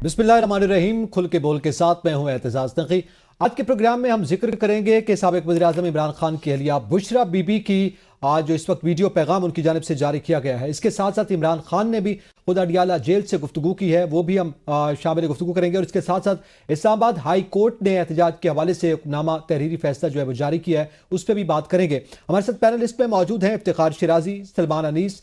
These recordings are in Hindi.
बिस्मिल्लाहिर्रहमानिर्रहीम। खुल के बोल के साथ मैं हूं एतजाज नकी। आज के प्रोग्राम में हम जिक्र करेंगे कि साबिक वज़ीर-ए-आज़म इमरान खान की अहलिया बुशरा बीबी की आज जो इस वक्त वीडियो पैगाम उनकी जानिब से जारी किया गया है। इसके साथ साथ इमरान खान ने भी खुद अडियाला जेल से गुफ्तगू की है, वो भी हम शामिल गुफ्तगू करेंगे। और इसके साथ साथ इस्लामाबाद हाई कोर्ट ने एहतजाज के हवाले से हुक्मनामा तहरीरी फैसला जो है वो जारी किया है, उस पर भी बात करेंगे। हमारे साथ पैनलिस्ट में मौजूद हैं इफ्तिखार शिराजी, सलमान अनीस,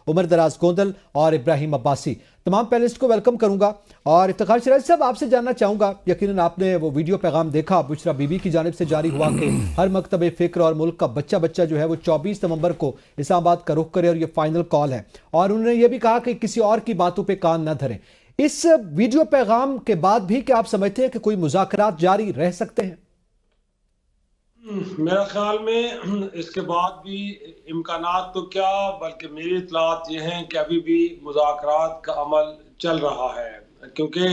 उमर दराज गोंदल और इब्राहिम अब्बासी। तमाम पैनलिस्ट को वेलकम करूंगा। और इफ्तिखार शिराजी साहब, आपसे जानना चाहूंगा, यकीनन आपने वो वीडियो पैगाम देखा बुशरा बीबी की जानिब से जारी हुआ कि हर मकतब फ़िक्र और मुल्क का बच्चा बच्चा जो है वो 24 नवंबर को इस्लामाबाद का रुख करे और ये फाइनल कॉल है। और उन्होंने ये भी कहा कि किसी और की बातों पे कान न धरें। इस वीडियो पैगाम के बाद भी क्या आप समझते हैं कि कोई मुज़ाकरात जारी रह सकते हैं? मेरा ख्याल में इसके बाद भी इम्कानात तो क्या, बल्कि मेरी इतलात ये हैं कि अभी भी मुज़ाकरात का अमल चल रहा है। क्योंकि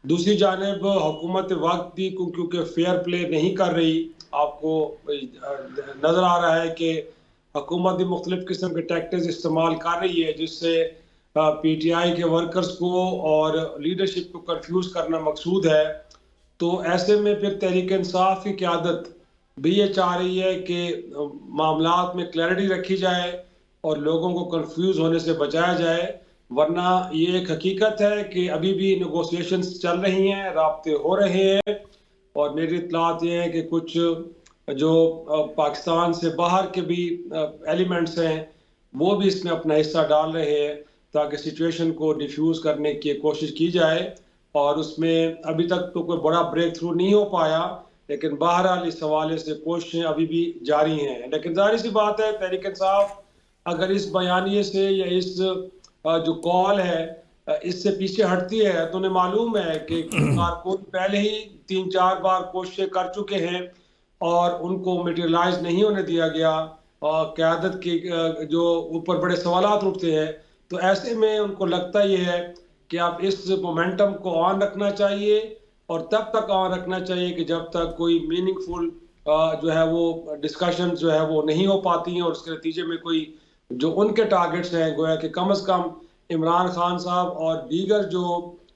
दूसरी जानिब हुकूमत वक्त भी क्योंकि फेयर प्ले नहीं कर रही। आपको नज़र आ रहा है कि हुकूमत भी मुख्तलिफ़ किस्म के टैक्टिक्स इस्तेमाल कर रही है, जिससे PTI के वर्कर्स को और लीडरशिप को कंफ्यूज करना मकसूद है। तो ऐसे में फिर तहरीक इंसाफ की क़यादत भी ये चाह रही है कि मामलात में क्लैरिटी रखी जाए और लोगों को कंफ्यूज होने से बचाया जाए। वरना ये एक हकीकत है कि अभी भी नेगोशिएशंस चल रही हैं, राब्ते हो रहे हैं। और मेरी इत्तलात ये है कि कुछ जो पाकिस्तान से बाहर के भी एलिमेंट्स हैं वो भी इसमें अपना हिस्सा डाल रहे हैं, ताकि सिचुएशन को डिफ्यूज़ करने की कोशिश की जाए। और उसमें अभी तक तो कोई बड़ा ब्रेक थ्रू नहीं हो पाया, लेकिन बहरहाल इस हवाले से कोशिशें अभी भी जारी हैं। लेकिन जाहिर सी बात है, तहरीक इंसाफ अगर इस बयानिए से या इस जो कॉल है इससे पीछे हटती है, तो उन्हें मालूम है कि कारकुन पहले ही 3-4 बार कोशिशें कर चुके हैं और उनको मटेरियलाइज नहीं होने दिया गया। और क़यादत की जो ऊपर बड़े सवालात उठते हैं, तो ऐसे में उनको लगता ये है कि आप इस मोमेंटम को ऑन रखना चाहिए और तब तक ऑन रखना चाहिए कि जब तक कोई मीनिंगफुल जो है वो डिस्कशन जो है वो नहीं हो पाती हैं और उसके नतीजे में कोई जो उनके टारगेट्स हैं, गोया कि कम से कम इमरान खान साहब और दीगर जो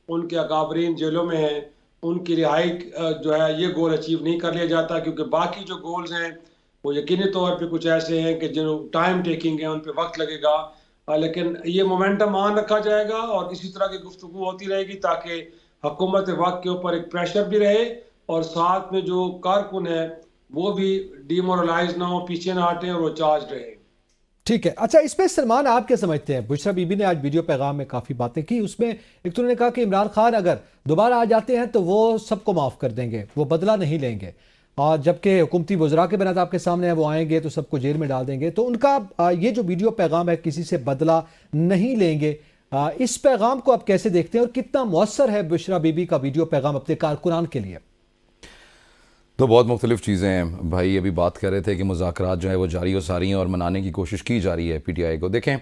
उनके अकाबरीन जेलों में हैं उनकी रिहाई जो है ये गोल अचीव नहीं कर लिया जाता। क्योंकि बाकी जो गोल्स हैं वो यकीनी तौर पे कुछ ऐसे हैं कि जो टाइम टेकिंग है, उन पे वक्त लगेगा। लेकिन ये मोमेंटम ऑन रखा जाएगा और इसी तरह की गुफ्तगू होती रहेगी, ताकि हुकूमत वक्त के ऊपर एक प्रेशर भी रहे और साथ में जो कारकुन है वो भी डिमोरलाइज ना हो, पीछे ना हटें और वो चार्ज रहे। ठीक है। अच्छा, इस पे सलमान आप क्या समझते हैं? बुशरा बीबी ने आज वीडियो पैगाम में काफ़ी बातें की। उसमें एक तो उन्होंने कहा कि इमरान खान अगर दोबारा आ जाते हैं तो वो सबको माफ़ कर देंगे, वो बदला नहीं लेंगे। और जबकि हुकूमती वज़रा के बनात आपके सामने है, वो आएंगे तो सबको जेल में डाल देंगे। तो उनका ये जो वीडियो पैगाम है, किसी से बदला नहीं लेंगे, इस पैगाम को आप कैसे देखते हैं और कितना मौसर है बुशरा बीबी का वीडियो पैगाम अपने कारकुनान के लिए? तो बहुत मुख्तलिफ़ चीज़ें हैं भाई। अभी बात कर रहे थे कि मुज़ाकरात जो है वो जारी हो सारी हैं और मनाने की कोशिश की जा रही है PTI को। देखें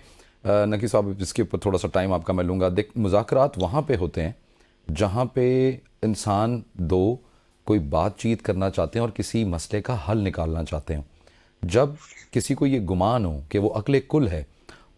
नकी साहब, इसके ऊपर थोड़ा सा टाइम आपका मैं लूँगा। मुज़ाकरात वहाँ पे होते हैं जहाँ पे इंसान दो कोई बातचीत करना चाहते हैं और किसी मसले का हल निकालना चाहते हैं। जब किसी को ये गुमान हो कि वो अक्ल कुल है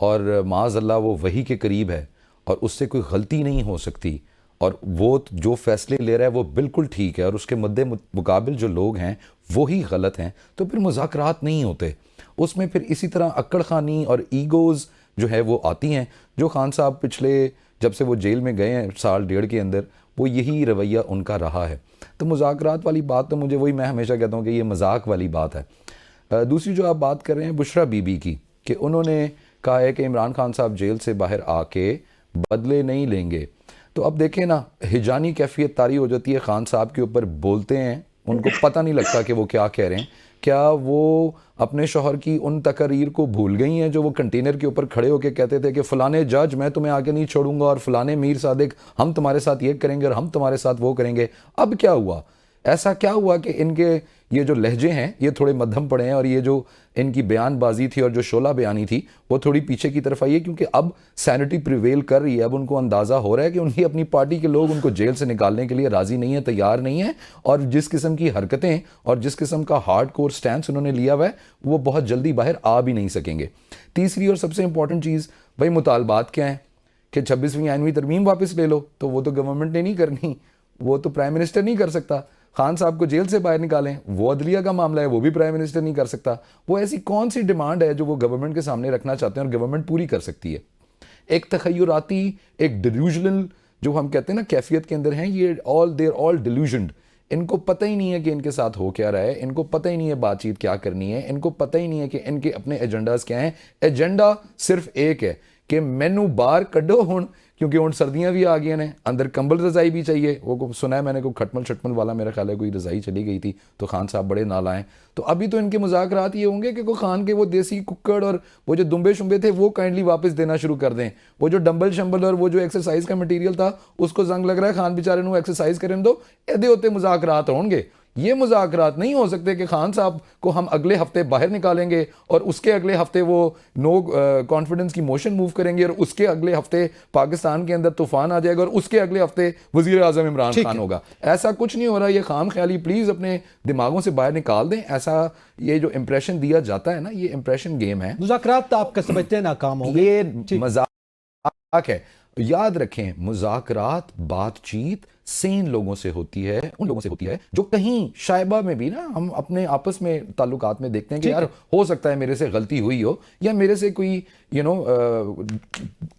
और माज़अल्लाह वो वही के करीब है और उससे कोई गलती नहीं हो सकती और वो जो फ़ैसले ले रहा है वो बिल्कुल ठीक है और उसके मद्दे मुकाबिल जो लोग हैं वो ही गलत हैं, तो फिर मुज़ाकरात नहीं होते। उसमें फिर इसी तरह अक्कड़ खानी और ईगोज़ जो है वो आती हैं। जो खान साहब पिछले जब से वो जेल में गए हैं 1.5 साल के अंदर, वो यही रवैया उनका रहा है। तो मुज़ाकरात वाली बात तो मुझे वही, मैं हमेशा कहता हूँ कि ये मजाक वाली बात है। दूसरी जो आप बात कर रहे हैं बुशरा बीबी की, कि उन्होंने कहा है कि इमरान खान साहब जेल से बाहर आके बदले नहीं लेंगे। तो अब देखें ना, हिजानी कैफियत तारी हो जाती है खान साहब के ऊपर। बोलते हैं, उनको पता नहीं लगता कि वो क्या कह रहे हैं। क्या वो अपने शौहर की उन तकरीर को भूल गई हैं जो वो कंटेनर के ऊपर खड़े होकर कहते थे कि फ़लाने जज मैं तुम्हें आगे नहीं छोड़ूंगा और फ़लाने मीर सादिक हम तुम्हारे साथ ये करेंगे और हम तुम्हारे साथ वो करेंगे। अब क्या हुआ? ऐसा क्या हुआ कि इनके ये जो लहजे हैं ये थोड़े मध्यम पड़े हैं और ये जो इनकी बयानबाजी थी और जो शोला बयानी थी वो थोड़ी पीछे की तरफ आई है? क्योंकि अब सैनिटी प्रिवेल कर रही है। अब उनको अंदाज़ा हो रहा है कि उनकी अपनी पार्टी के लोग उनको जेल से निकालने के लिए राज़ी नहीं है, तैयार नहीं है, और जिस किस्म की हरकतें और जिस किस्म का हार्ड कोर स्टैंस उन्होंने लिया हुआ है वो बहुत जल्दी बाहर आ भी नहीं सकेंगे। तीसरी और सबसे इंपॉर्टेंट चीज़ भाई, मुतालबात क्या हैं कि 26वीं आइनवी तरमीम वापस ले लो, तो वो तो गवर्नमेंट ने नहीं करनी, वो तो प्राइम मिनिस्टर नहीं कर सकता। खान साहब को जेल से बाहर निकालें, वो अदलिया का मामला है, वो भी प्राइम मिनिस्टर नहीं कर सकता। वो ऐसी कौन सी डिमांड है जो वो गवर्नमेंट के सामने रखना चाहते हैं और गवर्नमेंट पूरी कर सकती है? एक तखय्युराती, एक डिल्यूजनल जो हम कहते हैं ना कैफियत के अंदर हैं, ये देर ऑल डिल्यूजन्ड। इनको पता ही नहीं है कि इनके साथ हो क्या रहा है, इनको पता ही नहीं है बातचीत क्या करनी है, इनको पता ही नहीं है कि इनके अपने एजेंडाज क्या हैं। एजेंडा सिर्फ एक है कि मैनू बाहर कड्डो हुण, क्योंकि हुण सर्दियां भी आ गई ने, अंदर कंबल रजाई भी चाहिए। वो सुना है मैंने, कोई खटमल शटमल वाला मेरा ख्याल है कोई रजाई चली गई थी, तो खान साहब बड़े नालायन। तो अभी तो इनके मुज़ाकरात ये होंगे कि कोई खान के वो देसी कुक्कड़ और वो जो दुम्बे शुम्बे थे वो काइंडली वापस देना शुरू कर दें। वो जो डंबल शंबल और वो जो एक्सरसाइज का मटीरियल था उसको जंग लग रहा है, खान बेचारे को एक्सरसाइज करें दो, एदे होते मुज़ाकरात होंगे। ये मुज़ाकरात नहीं हो सकते कि खान साहब को हम अगले हफ्ते बाहर निकालेंगे और उसके अगले हफ्ते वो नो कॉन्फिडेंस की मोशन मूव करेंगे और उसके अगले हफ्ते पाकिस्तान के अंदर तूफान आ जाएगा और उसके अगले हफ्ते वज़ीर आज़म इमरान खान होगा। ऐसा कुछ नहीं हो रहा। ये खाम ख्याली प्लीज़ अपने दिमागों से बाहर निकाल दें। ऐसा ये जो इंप्रेशन दिया जाता है ना, ये इंप्रेशन गेम है। मुज़ाकरात आपका समझते हैं नाकाम हो गए, ये मजाक है। याद रखें, मुज़ाकरात बातचीत सेन लोगों से होती है, उन लोगों से होती है जो कहीं शायबा में भी ना हम अपने आपस में ताल्लुकात में देखते हैं कि यार हो सकता है मेरे से गलती हुई हो, या मेरे से कोई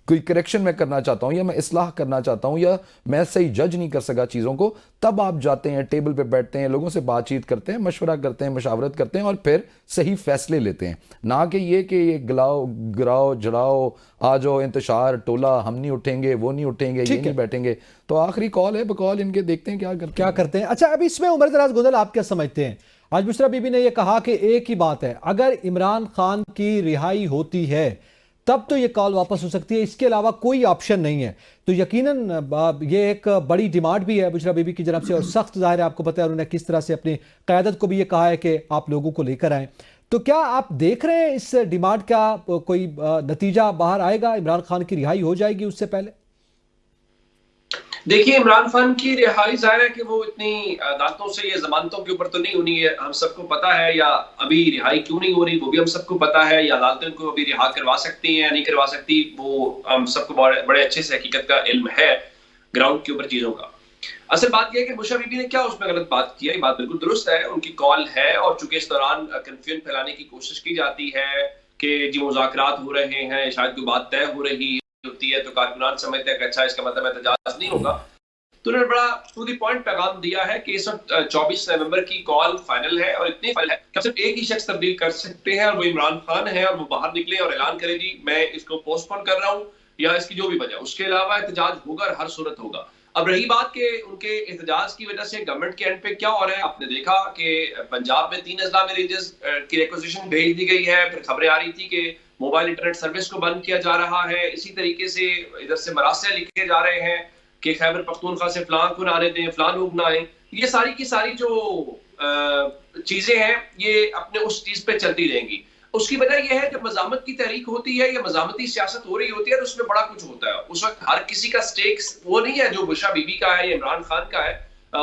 कोई करेक्शन मैं करना चाहता हूँ, या मैं इस्लाह करना चाहता हूँ, या मैं सही जज नहीं कर सका चीज़ों को। तब आप जाते हैं, टेबल पे बैठते हैं, लोगों से बातचीत करते हैं, मशवरा करते हैं, मशावरत करते हैं और फिर सही फैसले लेते हैं। ना कि ये गिलाओ गिराओ जड़ाओ, आ जाओ इंतशार टोला, हम नहीं उठेंगे, वो नहीं उठेंगे, ये नहीं बैठेंगे। तो आखिरी कॉल है, बकॉल इनके, देखते हैं क्या करते हैं। अच्छा, अभी इसमें उमर दराज गोदल आप क्या समझते हैं? आज बुशरा बीबी ने यह कहा कि एक ही बात है, अगर इमरान खान की रिहाई होती है तब तो ये कॉल वापस हो सकती है, इसके अलावा कोई ऑप्शन नहीं है। तो यकीनन ये एक बड़ी डिमांड भी है बुशरा बीबी की तरफ से, और सख्त जाहिर है, आपको पता है उन्होंने किस तरह से अपनी क़यादत को भी ये कहा है कि आप लोगों को लेकर आएँ। तो क्या आप देख रहे हैं इस डिमांड का कोई नतीजा बाहर आएगा? इमरान खान की रिहाई हो जाएगी उससे पहले? देखिए, इमरान खान की रिहाई जाहिर है कि वो इतनी अदालतों से या जमानतों के ऊपर तो नहीं होनी है, हम सबको पता है। या अभी रिहाई क्यों नहीं हो रही वो भी हम सबको पता है, या अदालतें को अभी रिहा करवा सकती हैं या नहीं करवा सकती, वो हम सबको बड़े अच्छे से हकीकत का इल्म है ग्राउंड के ऊपर चीजों का। असल बात यह है कि बुशरा बीबी ने क्या उसमें गलत बात की है, ये बात बिल्कुल दुरुस्त है, उनकी कॉल है। और चूंकि इस दौरान कंफ्यूजन फैलाने की कोशिश की जाती है कि जी मुज़ाकरात हो रहे हैं, शायद कोई बात तय हो रही होती है, तो कारकुनान समझते हैं कि अच्छा इसका मतलब एहतजाज नहीं होगा। तो उन्होंने बड़ा टू द पॉइंट पैगाम दिया है कि इस वक्त 24 नवंबर की कॉल फाइनल है, और इतनी फाइनल है कि सिर्फ एक ही शख्स तब्दील कर सकते हैं और वो इमरान खान है, और वो बाहर निकले और ऐलान करे जी मैं इसको पोस्टपोन कर रहा हूँ, या इसकी जो भी वजह, उसके अलावा एहतजाज होगा और हर सूरत होगा। अब रही बात के उनके एहतजाज की वजह से गवर्नमेंट के एंड पे क्या हो रहा है, आपने देखा कि पंजाब में 3 अजला में रेंजर्स की रिक्वेजिशन भेज दी गई है। फिर खबरें आ रही थी कि मोबाइल इंटरनेट सर्विस को बंद किया जा रहा है। इसी तरीके से इधर से मरासिल लिखे जा रहे हैं कि खैबर पख्तूनख्वा से फलां को ना आने दें, फलां लोग ना आए। ये सारी की सारी जो चीजें हैं ये अपने उस चीज पे चलती रहेंगी। उसकी वजह यह है जब मज़ामत की तहरीक होती है या मज़ामती सियासत हो रही होती है, तो उसमें बड़ा कुछ होता है। उस वक्त हर किसी का स्टेक्स वो नहीं है जो बुशरा बीबी का है या इमरान खान का है।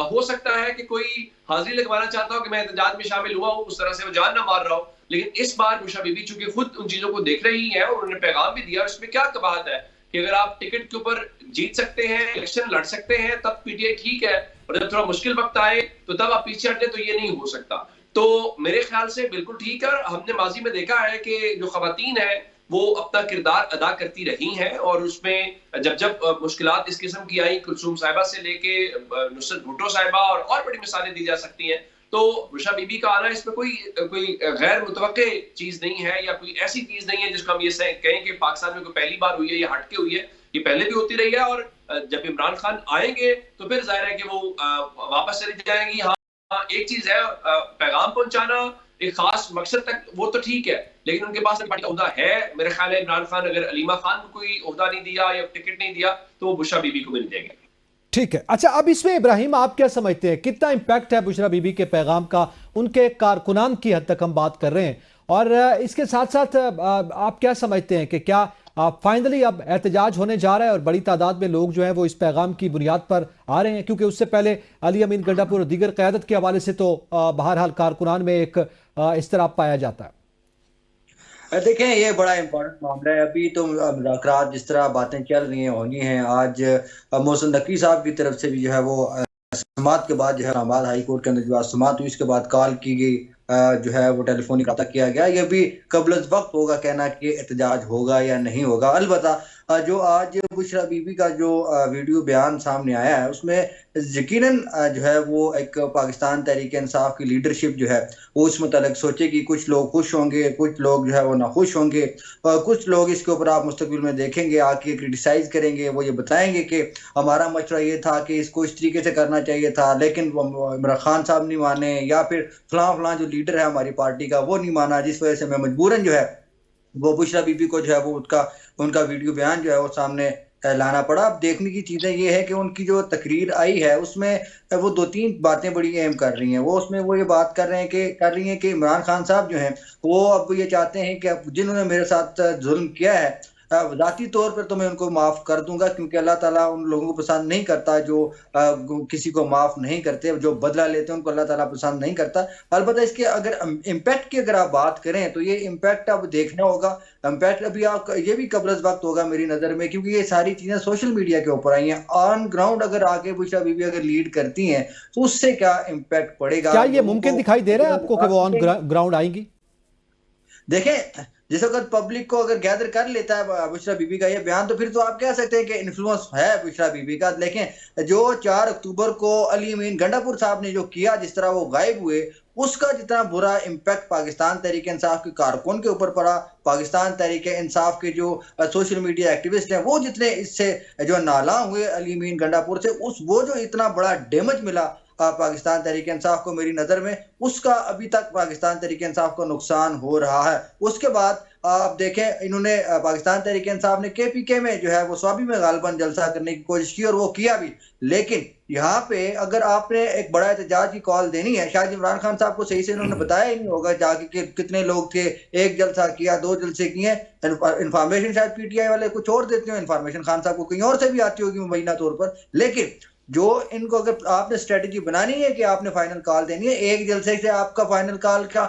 हो सकता है कि कोई हाजिरी लगवाना चाहता हो कि मैं एहतजाज में शामिल हुआ हूँ, उस तरह से वो जान ना मार रहा हो। लेकिन इस बार बुशरा बीबी चूंकि खुद उन चीजों को देख रही है और उन्होंने पैगाम भी दिया, उसमें क्या कबाहत है कि अगर आप टिकट के ऊपर जीत सकते हैं, इलेक्शन लड़ सकते हैं, तब पीटीआई ठीक है, और जब थोड़ा मुश्किल वक्त आए तो तब आप पीछे हटे, तो ये नहीं हो सकता। तो मेरे ख्याल से बिल्कुल ठीक है। हमने माजी में देखा है कि जो खवातीन है वो अपना किरदार अदा करती रही हैं, और उसमें जब जब मुश्किलात इस किस्म की आई, कुलसूम साहिबा से लेके नुसरत भुट्टो साहिबा और बड़ी मिसालें दी जा सकती हैं। तो बुशरा बीबी का आना इसमें कोई गैर मुतवक्के चीज नहीं है, या कोई ऐसी चीज नहीं है जिसको हम ये कहें कि पाकिस्तान में कोई पहली बार हुई है या हटके हुई है। ये पहले भी होती रही है, और जब इमरान खान आएंगे तो फिर जाहिर है कि वो वापस चली जाएंगी। हाँ, एक चीज है, पैगाम पहुंचाना एक खास मकसद तक वो तो ठीक है, लेकिन उनके पास पार्टी का ओहदा है। मेरे ख्याल है इमरान खान अगर अलीमा खान को कोई ओहदा नहीं दिया या टिकट नहीं दिया तो वो बुशरा बीबी को भी नहीं देंगे। ठीक है। अच्छा, अब इसमें इब्राहिम आप क्या समझते हैं, कितना इम्पैक्ट है बुशरा बीबी के पैगाम का? उनके कारकुनान की हद तक हम बात कर रहे हैं, और इसके साथ साथ आप क्या समझते हैं कि क्या फाइनली अब एहतजाज होने जा रहा है और बड़ी तादाद में लोग जो है वो इस पैगाम की बुनियाद पर आ रहे हैं? क्योंकि उससे पहले अली अमीन गंडापुर और दीगर क़यादत के हवाले से तो बहरहाल कारकुनान में एक इस तरह पाया जाता है। देखें, ये बड़ा इम्पोर्टेंट मामला है। अभी तो मुज़ाकरात जिस तरह बातें चल रही हैं होनी हैं। आज मोहसिन नकवी साहब की तरफ से भी जो है वो समाअत के बाद जो है इस्लामाबाद हाई कोर्ट के अंदर जो समाअत हुई, इसके बाद कॉल की गई, जो है वो टेलीफोनिक रब्ता किया गया। ये भी कबल वक्त होगा कहना कि एहतजाज होगा या नहीं होगा। अलबत्ता जो आज बुशरा बीबी का जो वीडियो बयान सामने आया है, उसमें यकीनन जो है वो एक पाकिस्तान तहरीक इंसाफ की लीडरशिप जो है वो इस मुतालिक सोचेगी। कुछ लोग खुश होंगे, कुछ लोग जो है वो नाखुश होंगे, कुछ लोग इसके ऊपर आप मुस्तकबिल में देखेंगे, आके क्रिटिसाइज करेंगे। वो ये बताएंगे कि हमारा मशवरा ये था कि इसको इस तरीके से करना चाहिए था, लेकिन इमरान खान साहब नहीं माने, या फिर फलां जो लीडर है हमारी पार्टी का वो नहीं माना, जिस वजह से मैं मजबूरन जो है वो बुशरा बीबी को जो है वो उनका वीडियो बयान जो है वो सामने लाना पड़ा। अब देखने की चीजें ये है कि उनकी जो तकरीर आई है उसमें वो 2-3 बातें बड़ी अहम कर रही हैं। वो उसमें वो ये बात कर रही हैं कि इमरान खान साहब जो हैं वो अब ये चाहते हैं कि अब जिन्होंने मेरे साथ जुल्म किया है, ज़ाती तौर पर तो मैं उनको माफ़ कर दूंगा, क्योंकि अल्लाह ताला उन लोगों को पसंद नहीं करता जो किसी को माफ़ नहीं करते, जो बदला लेते हैं उनको अल्लाह ताला पसंद नहीं करता। अलबत्ता इसके अगर इम्पैक्ट की अगर आप बात करें तो ये इम्पैक्ट अब देखना होगा। इम्पैक्ट अभी आप ये भी कबल वक्त होगा मेरी नज़र में, क्योंकि ये सारी चीज़ें सोशल मीडिया के ऊपर आई हैं। ऑन ग्राउंड अगर आके बुशरा बीबी अगर लीड करती हैं तो उससे क्या इम्पैक्ट पड़ेगा? क्या ये मुमकिन दिखाई दे रहा है आपको कि वो ऑन ग्राउंड आएंगी? देखें, जिस वक्त पब्लिक को अगर गैदर कर लेता है बुशरा बीबी का ये बयान, तो फिर तो आप कह सकते हैं कि इन्फ्लुएंस है बुशरा बीबी का। लेकिन जो 4 अक्टूबर को अली अमीन गंडापुर साहब ने जो किया, जिस तरह वो गायब हुए, उसका जितना बुरा इम्पैक्ट पाकिस्तान तहरीक इंसाफ के कारकुन के ऊपर पड़ा, पाकिस्तान तहरीक इंसाफ के जो सोशल मीडिया एक्टिविस्ट हैं वो जितने इससे जो नाला हुए अली अमीन गंडापुर से, वो जो इतना बड़ा डैमेज मिला पाकिस्तान तहरीक इंसाफ को, मेरी नज़र में उसका अभी तक पाकिस्तान तहरीक इंसाफ को नुकसान हो रहा है। उसके बाद आप देखें, इन्होंने पाकिस्तान तहरीक इंसाफ ने KPK में जो है वो स्वाबी में गालबन जलसा करने की कोशिश की और वो किया भी। लेकिन यहाँ पे अगर आपने एक बड़ा एहतजाज की कॉल देनी है, शायद इमरान खान साहब को सही से इन्होंने बताया ही नहीं होगा जाके कि कितने लोग थे, 1 जलसा किया, 2 जलसे किए। इन्फॉर्मेशन शायद PTI वाले कुछ और देते हो, इन्फॉर्मेशन खान साहब को कहीं और से भी आती होगी मुबैना तौर पर। लेकिन जो इनको अगर आपने स्ट्रेटजी बनानी है कि आपने फाइनल कॉल देनी है, 1 जलसे से आपका फाइनल कॉल का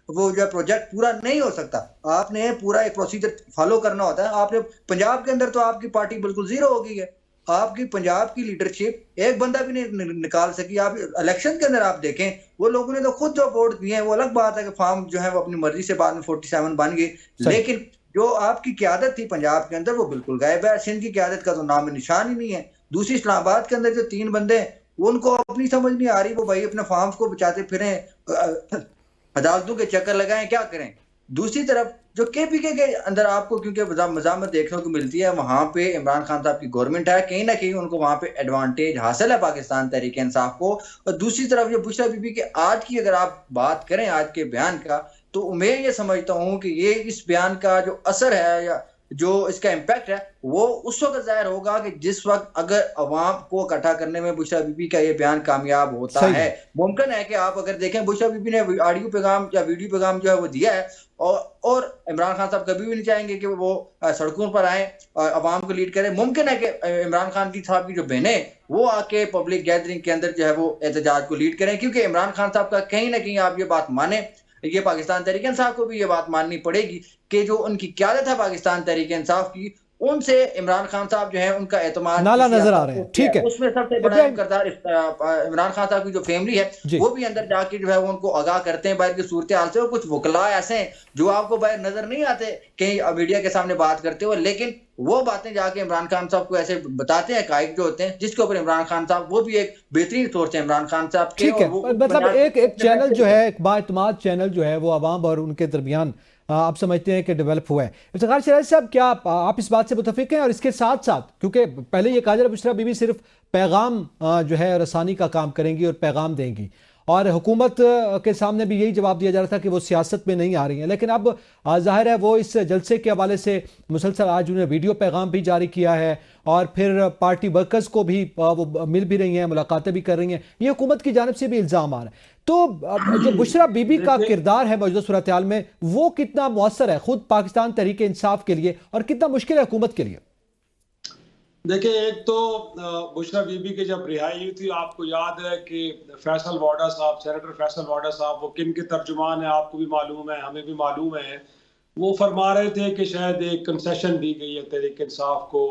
वो जो प्रोजेक्ट पूरा नहीं हो सकता। आपने पूरा एक प्रोसीजर फॉलो करना होता है। आपने पंजाब के अंदर तो आपकी पार्टी बिल्कुल जीरो हो गई है, आपकी पंजाब की लीडरशिप एक बंदा भी नहीं निकाल सकी। आप इलेक्शन के अंदर आप देखें, वो लोगों ने तो खुद जो वोट दिए हैं, वो अलग बात है कि फॉर्म जो है वो अपनी मर्जी से बाद में 47 बन गए, लेकिन जो आपकी क्यादत थी पंजाब के अंदर वो बिल्कुल गायब है। सिंध की क्यादत का तो नाम निशान ही नहीं है। दूसरी इस्लामाबाद के अंदर जो 3 बंदे हैं, उनको अपनी समझ नहीं आ रही, वो भाई अपने फार्म्स को बचाते फिरें, अदालतों के चक्कर लगाएं, क्या करें। दूसरी तरफ जो KPK के अंदर आपको क्योंकि मजामत देखने को मिलती है, वहां पे इमरान खान साहब की गवर्नमेंट है, कहीं ना कहीं उनको वहां पे एडवांटेज हासिल है पाकिस्तान तहरीक इंसाफ को। और दूसरी तरफ जो बुशरा बीबी के आज की अगर आप बात करें, आज के बयान का, तो मैं ये समझता हूँ कि ये इस बयान का जो असर है या जो इसका इम्पैक्ट है वो उस वक्त जाहिर होगा कि जिस वक्त अगर अवाम को इकट्ठा करने में बुशरा बीबी का ये बयान कामयाब होता है। मुमकिन है कि आप अगर देखें, बुशरा बीबी ने ऑडियो पैगाम या वीडियो पैगाम जो है वो दिया है, और इमरान खान साहब कभी भी नहीं चाहेंगे कि वो सड़कों पर आए और अवाम को लीड करें। मुमकिन है कि इमरान खान की साहब की जो बहनें वो आके पब्लिक गैदरिंग के अंदर जो है वो एहतजाज को लीड करें, क्योंकि इमरान खान साहब का कहीं ना कहीं आप ये बात माने, ये पाकिस्तान तहरीक इंसाफ को भी ये बात माननी पड़ेगी कि जो उनकी क़यादत है पाकिस्तान तहरीक इंसाफ की, उनसे इमरान खान साहब जो है उनका एतमाद नाला नजर आ रहे हैं। ठीक है, उसमें सबसे बड़ा किरदार इमरान खान साहब की जो फैमिली है वो भी अंदर जाके जो है वो उनको आगाह करते हैं बाहर की सूरत हाल से। और कुछ वकला ऐसे हैं जो आपको बाहर नजर नहीं आते कहीं मीडिया के सामने बात करते हुए, लेकिन वो बातें जाके इमरान खान साहब को ऐसे बताते हैं, कायक जो होते हैं, जिसके ऊपर इमरान खान साहब वो भी एक बेहतरीन सोर्स है इमरान खान साहब के। ठीक है, मतलब एक चैनल जो है, एक बाएतमाद चैनल जो है वो अवाम और उनके दरमियान आप समझते हैं कि डेवलप हुआ है। इफ्तिखार सिराज साहब, क्या आप इस बात से मुतफिक हैं? और इसके साथ साथ, क्योंकि पहले ये कहा जा रहा है बुशरा बीबी सिर्फ पैगाम जो है रसानी का काम करेंगी और पैगाम देंगी, और हुकूमत के सामने भी यही जवाब दिया जा रहा था कि वो सियासत में नहीं आ रही हैं, लेकिन अब ज़ाहिर है वो इस जलसे के हवाले से मुसलसल आज उन्होंने वीडियो पैगाम भी जारी किया है, और फिर पार्टी वर्कर्स को भी वो मिल भी रही हैं, मुलाकातें भी कर रही हैं। ये हुकूमत की जानिब से भी इल्ज़ाम आ रहा है। तो जो बुशरा बीबी का किरदार है मौजूदा सूरत हाल में, वो कितना मुअस्सर है खुद पाकिस्तान तहरीक इंसाफ के लिए, और कितना मुश्किल है हुकूमत के लिए? देखिए, एक तो बुशरा बीबी की जब रिहाई हुई थी, आपको याद है कि फैसल वाडा साहब, सेनेटर फैसल वाडा साहब, वो किन के तर्जुमान है आपको भी मालूम है, हमें भी मालूम है। वो फरमा रहे थे कि शायद एक कंसेशन दी गई है तहरीक इंसाफ को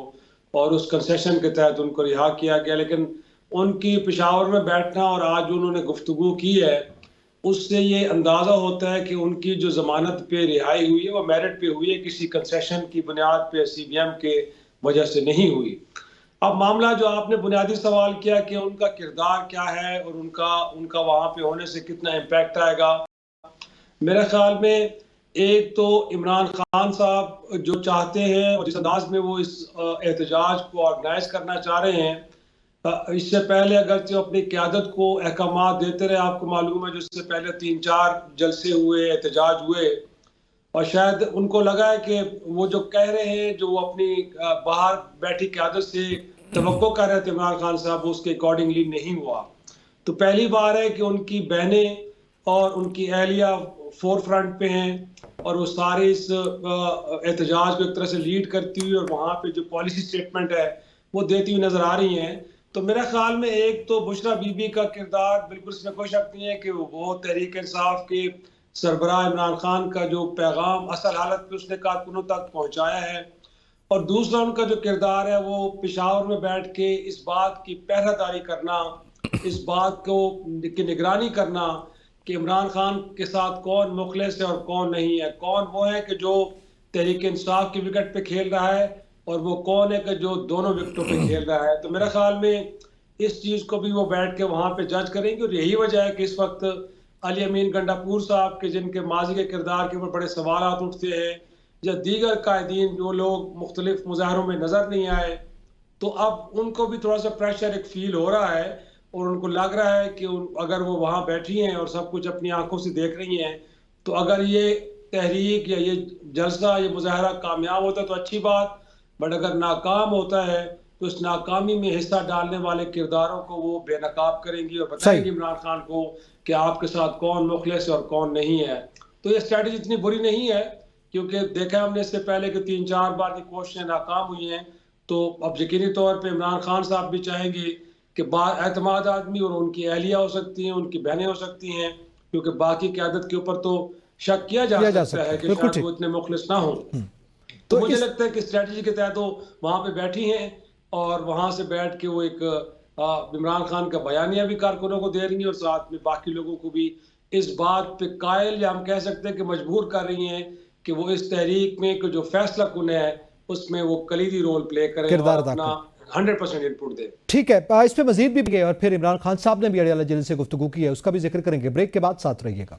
और उस कंसेशन के तहत उनको रिहा किया गया, लेकिन उनकी पेशावर में बैठना और आज उन्होंने गुफ्तगू की है उससे ये अंदाज़ा होता है कि उनकी जो ज़मानत पे रिहाई हुई है वो मेरिट पे हुई है, किसी कंसेशन की बुनियाद पे CBM के वजह से नहीं हुई। अब मामला जो आपने बुनियादी सवाल किया कि उनका किरदार क्या है और उनका वहाँ पे होने से कितना इम्पैक्ट आएगा, मेरे ख्याल में एक तो इमरान खान साहब जो चाहते हैं और जिस अंदाज में वो इस एहतजाज को ऑर्गेनाइज करना चाह रहे हैं, इससे पहले अगर जो अपनी क़यादत को अहकामात देते रहे, आपको मालूम है जो इससे पहले 3-4 जलसे हुए, एहतजाज हुए और शायद उनको लगा है कि वो जो कह रहे हैं, जो वो अपनी बाहर बैठी क़यादत से तवक्को कर रहे थे इमरान खान साहब, वो उसके अकॉर्डिंगली नहीं हुआ। तो पहली बार है कि उनकी बहनें और उनकी अहलिया फोर फ्रंट पे हैं और वो सारे इस एहतजाज को एक तरह से लीड करती हुई और वहाँ पे जो पॉलिसी स्टेटमेंट है वो देती हुई नज़र आ रही हैं। तो मेरे ख्याल में एक तो बुशरा बीबी का किरदार बिल्कुल इसमें कोई शक नहीं है कि वो तहरीक इंसाफ के सरबराह इमरान खान का जो पैगाम असल हालत में उसने कारकुनों तक पहुँचाया है, और दूसरा उनका जो किरदार है वो पेशावर में बैठ के इस बात की पहरादारी करना, इस बात को की निगरानी करना कि इमरान खान के साथ कौन मुखलिस है और कौन नहीं है, कौन वो है कि जो तहरीक इंसाफ की विकेट पे खेल रहा है और वो कौन है कि जो दोनों विकेटों पे खेल रहा है। तो मेरे ख्याल में इस चीज़ को भी वो बैठ के वहाँ पे जज करेंगे और यही वजह है कि इस वक्त अली अमीन गंडापुर साहब के जिनके माजी के किरदार के ऊपर बड़े सवाल उठते हैं या दीगर कायदीन जो लोग मुख्तलिफ मुजाहरों में नज़र नहीं आए, तो अब उनको भी थोड़ा सा प्रेशर एक फील हो रहा है और उनको लग रहा है कि अगर वो वहाँ बैठी हैं और सब कुछ अपनी आंखों से देख रही हैं, तो अगर ये तहरीक या ये जलसा ये मुजाहरा कामयाब होता है तो अच्छी बात, बट अगर नाकाम होता है तो इस नाकामी में हिस्सा डालने वाले किरदारों को वो बेनकाब करेंगी और बताएंगे इमरान खान को कि आपके साथ कौन मुखलिस और कौन नहीं है। तो ये स्ट्रैटेजी इतनी बुरी नहीं है क्योंकि देखा हमने इससे पहले कि 3-4 बार की कोशिशें नाकाम हुई हैं। तो अब यकीनी तौर पे इमरान खान साहब भी चाहेंगे कि बाएतमाद आदमी और उनकी अहलिया हो सकती हैं, उनकी बहनें हो सकती हैं, क्योंकि बाकी क़यादत के ऊपर तो शक किया जा सकता है कि शायद वो इतने मुखलिस ना हो। तो मुझे लगता है कि स्ट्रैटेजी के तहत वो वहाँ पे बैठी हैं और वहाँ से बैठ के वो एक इमरान खान का बयानिया भी कारकुनों को दे रही हैं और साथ में बाकी लोगों को भी इस बात पे कायल या हम कह सकते हैं कि मजबूर कर रही हैं कि वो इस तहरीक में जो फैसला कुन है उसमें वो कलीदी रोल प्ले करें और अपना 100% इनपुट दे। ठीक है, इस पे मजीद भी गए और फिर इमरान खान साहब ने भी अडयाला जेल से गुफ्तगू की है, उसका भी जिक्र करेंगे। ब्रेक के बाद साथ रहिएगा।